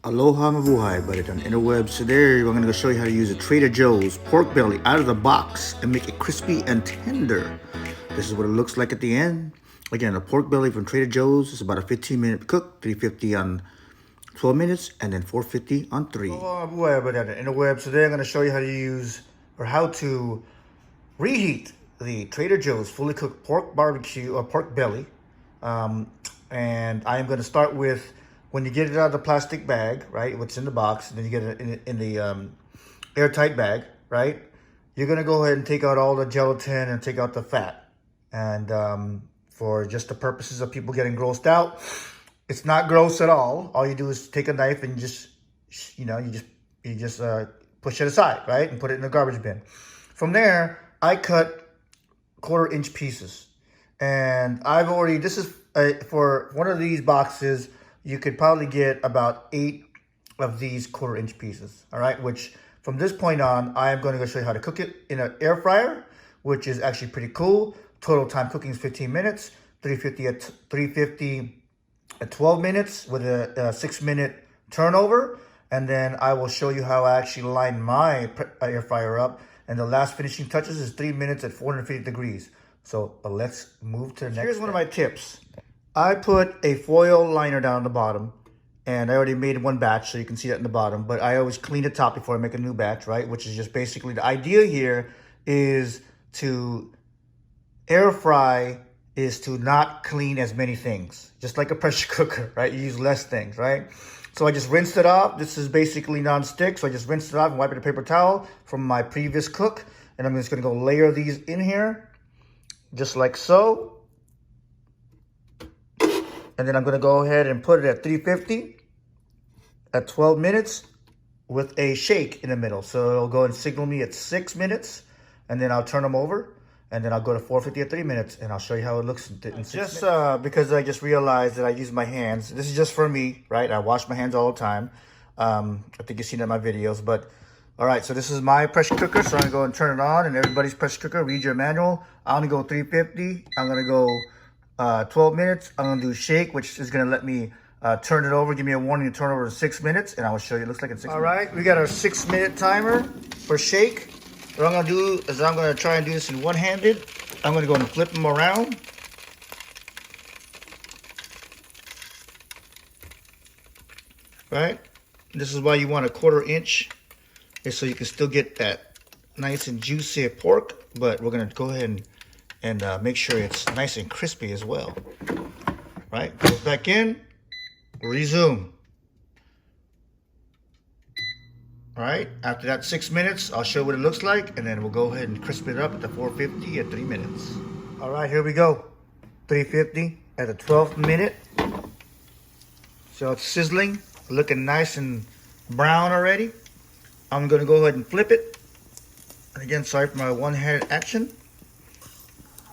Aloha mabuhay, but on interwebs today we're going to show you how to use a Trader Joe's pork belly out of the box and make it crispy and tender. This is what it looks like at the end. Again, a pork belly from Trader Joe's is about a 15-minute cook, 350 on 12 minutes, and then 450 on 3. Aloha mabuhay, but on the interwebs today I'm going to show you how to use or how to reheat the Trader Joe's fully cooked pork barbecue or pork belly. And I am going to start with when you get it out of the plastic bag, right? What's in the box, and then you get it in the airtight bag, right? You're going to go ahead and take out all the gelatin and take out the fat. And for just the purposes of people getting grossed out, it's not gross at all. All you do is take a knife and just, you just push it aside, right? And put it in the garbage bin. From there, I cut 1/4-inch pieces. And I've already, this is for one of these boxes, you could probably get about 8 of these 1/4-inch pieces, all right? Which from this point on, I am going to go show you how to cook it in an air fryer, which is actually pretty cool. Total time cooking is 15 minutes, 350 at 12 minutes with a 6-minute turnover. And then I will show you how I actually line my air fryer up. And the last finishing touches is 3 minutes at 450 degrees. So let's move to the next. Here's one of my tips. I put a foil liner down the bottom, and I already made one batch, so you can see that in the bottom. But I always clean the top before I make a new batch, right? Which is just basically the idea here is to air fry is to not clean as many things, just like a pressure cooker, right? You use less things, right? So I just rinsed it off. This is basically non-stick, so I just rinsed it off and wiped it with a paper towel from my previous cook. And I'm just gonna go layer these in here, just like so. And then I'm gonna go ahead and put it at 350 at 12 minutes with a shake in the middle. So it'll go and signal me at 6 minutes, and then I'll turn them over. And then I'll go to 450 at 3 minutes, and I'll show you how it looks in 6 minutes. Just because I just realized that I use my hands. This is just for me, right? I wash my hands all the time. I think you've seen it in my videos. But, all right, so this is my pressure cooker. So I'm going to go and turn it on. And everybody's pressure cooker, read your manual. I'm going to go 350. I'm going to go 12 minutes. I'm going to do shake, which is going to let me turn it over. Give me a warning to turn over in 6 minutes. And I will show you. It looks like in 6 minutes. All right, we got our 6-minute timer for shake. What I'm going to do is I'm going to try and do this in one-handed. I'm going to go and flip them around. Right? This is why you want a 1/4 inch, is so you can still get that nice and juicy pork, but we're going to go ahead and make sure it's nice and crispy as well. Right? Goes back in, resume. All right, after that 6 minutes, I'll show what it looks like, and then we'll go ahead and crisp it up at the 450 at 3 minutes. All right, here we go. 350 at the 12th minute. So it's sizzling, looking nice and brown already. I'm gonna go ahead and flip it. And again, sorry for my one-handed action.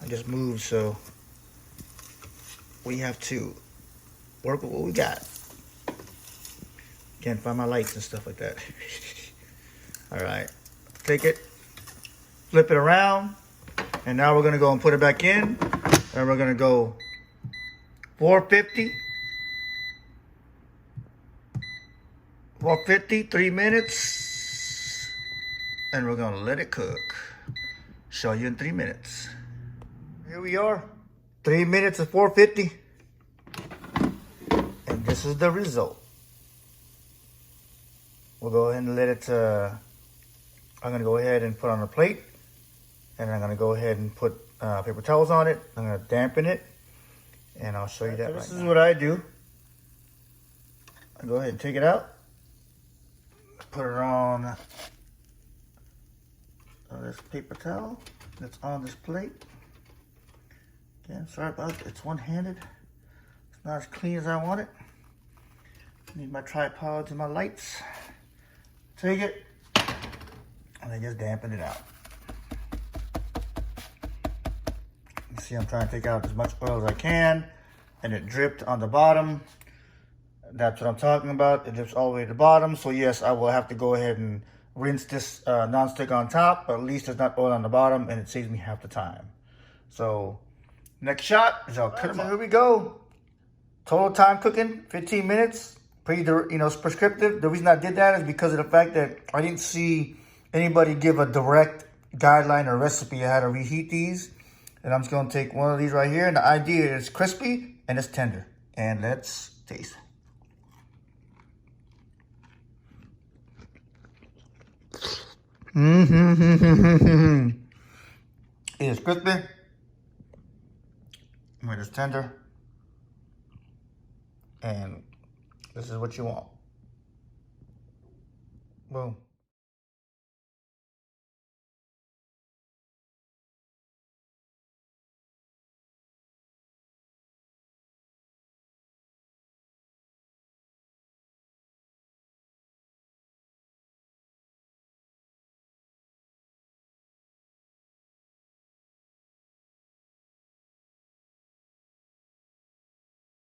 I just moved, so we have to work with what we got. Can't find my lights and stuff like that. All right, take it, flip it around, and now we're gonna go and put it back in, and we're gonna go 450, 3 minutes, and we're gonna let it cook. Show you in 3 minutes. Here we are, 3 minutes at 450, and this is the result. We'll go ahead and let it, I'm going to go ahead and put on a plate, and I'm going to go ahead and put paper towels on it. I'm going to dampen it, and I'll show you that right now. This is what I do. I go ahead and take it out, put it on this paper towel that's on this plate. Again, sorry about it. It's one-handed. It's not as clean as I want it. Need my tripods and my lights. Take it, and I just dampen it out. You see I'm trying to take out as much oil as I can, and it dripped on the bottom. That's what I'm talking about. It drips all the way to the bottom. So yes, I will have to go ahead and rinse this non-stick on top, but at least there's not oil on the bottom, and it saves me half the time. So next shot is I'll cut them up. Here we go. Total time cooking, 15 minutes. pretty, it's prescriptive. The reason I did that is because of the fact that I didn't see anybody give a direct guideline or recipe on how to reheat these. And I'm just gonna take one of these right here, and the idea is crispy and it's tender. And let's taste. It is crispy. It is tender. And this is what you want. Boom.